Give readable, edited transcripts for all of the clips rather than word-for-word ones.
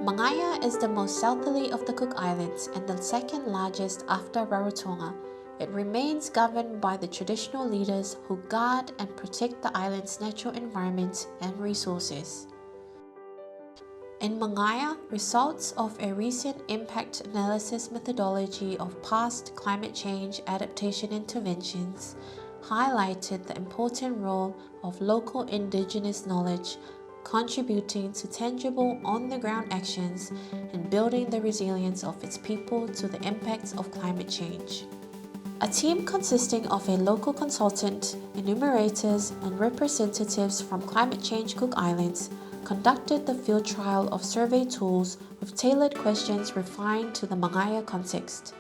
Mangaya is the most southerly of the Cook Islands and the second largest after Rarotonga. It remains governed by the traditional leaders who guard and protect the island's natural environment and resources. In Mangaya, results of a recent impact analysis methodology of past climate change adaptation interventions highlighted the important role of local indigenous knowledge contributing to tangible on-the-ground actions and building the resilience of its people to the impacts of climate change. A team consisting of a local consultant, enumerators, and representatives from Climate Change Cook Islands conducted the field trial of survey tools with tailored questions refined to the Mangaya context.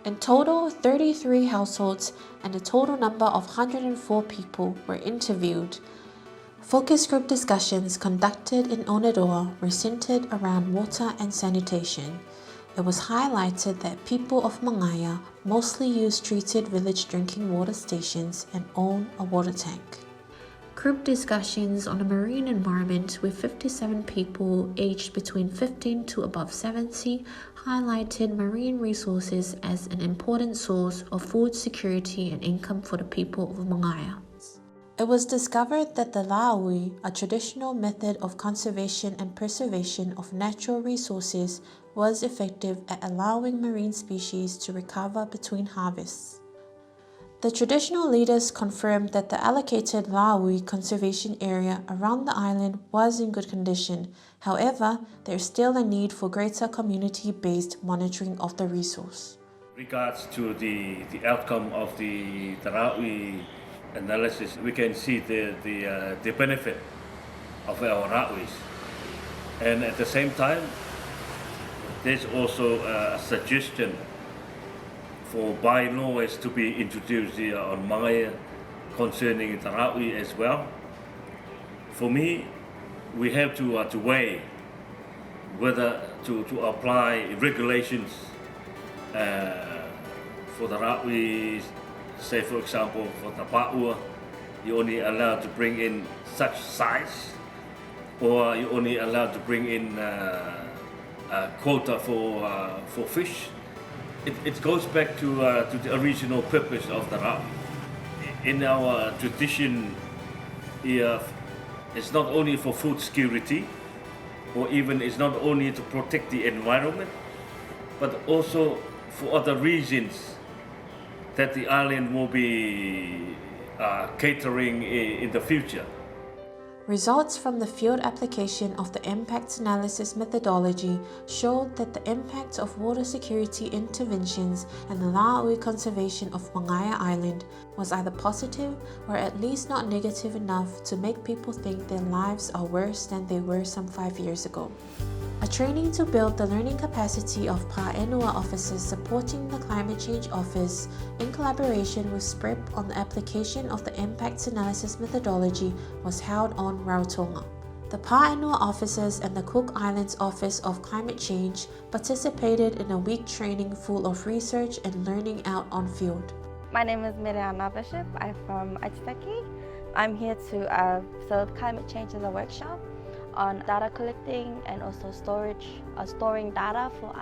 In total, 33 households and a total number of 104 people were interviewed. Focus group discussions conducted in Oneroa were centered around water and sanitation. It was highlighted that people of Mangaya mostly use treated village drinking water stations and own a water tank. Group discussions on the marine environment with 57 people aged between 15 to above 70 highlighted marine resources as an important source of food security and income for the people of Mangaya. It was discovered that the la'aui, a traditional method of conservation and preservation of natural resources, was effective at allowing marine species to recover between harvests. The traditional leaders confirmed that the allocated la'aui conservation area around the island was in good condition. However, there is still a need for greater community-based monitoring of the resource. Regards to the outcome of the la'aui analysis, we can see the benefit of our la'auis. And at the same time, there's also a suggestion for bylaws to be introduced here on Mangaya concerning the la'aui as well. For me, we have to weigh whether to apply regulations for the la'aui. Say for example, for the pa'ua, you're only allowed to bring in such size, or you're only allowed to bring in a quota for fish. It goes back to the original purpose of the la'aui. In our tradition here, it's not only for food security, or even it's not only to protect the environment, but also for other reasons that the island will be catering in the future. Results from the field application of the impact analysis methodology showed that the impact of water security interventions and the la'aui conservation of Mangaya Island was either positive or at least not negative enough to make people think their lives are worse than they were some 5 years ago. A training to build the learning capacity of Pa'enua officers supporting the Climate Change Office in collaboration with SPREP on the application of the impacts analysis methodology was held on Rarotonga. The Pa'enua officers and the Cook Islands Office of Climate Change participated in a week training full of research and learning out on field. My name is Miriana Bishop. I'm from Aitutaki. I'm here to serve climate change as a workshop on data collecting and also storing data for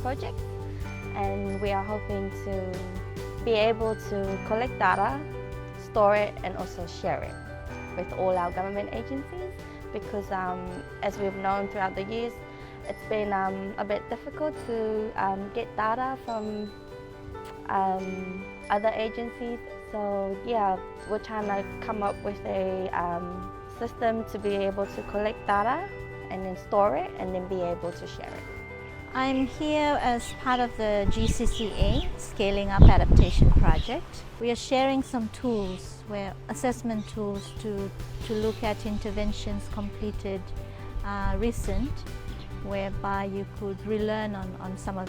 projects, and we are hoping to be able to collect data, store it, and also share it with all our government agencies, because as we've known throughout the years, it's been a bit difficult to get data from other agencies. So yeah, we're trying to come up with a system to be able to collect data and then store it and then be able to share it. I'm here as part of the GCCA Scaling Up Adaptation project. We are sharing some tools, assessment tools to look at interventions completed recent, whereby you could relearn on some of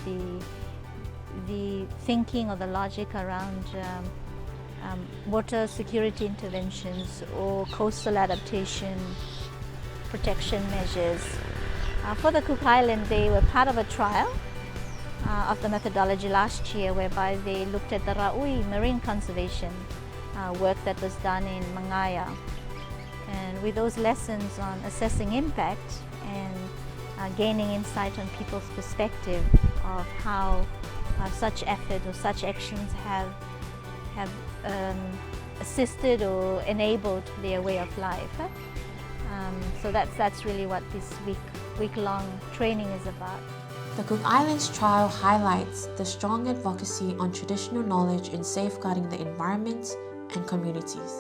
the thinking or the logic around water security interventions or coastal adaptation protection measures. For the Cook Island, they were part of a trial of the methodology last year, whereby they looked at the la'aui marine conservation work that was done in Mangaya. And with those lessons on assessing impact and gaining insight on people's perspective of how such effort or such actions have assisted or enabled their way of life. So that's really what this week-long training is about. The Cook Islands trial highlights the strong advocacy on traditional knowledge in safeguarding the environment and communities.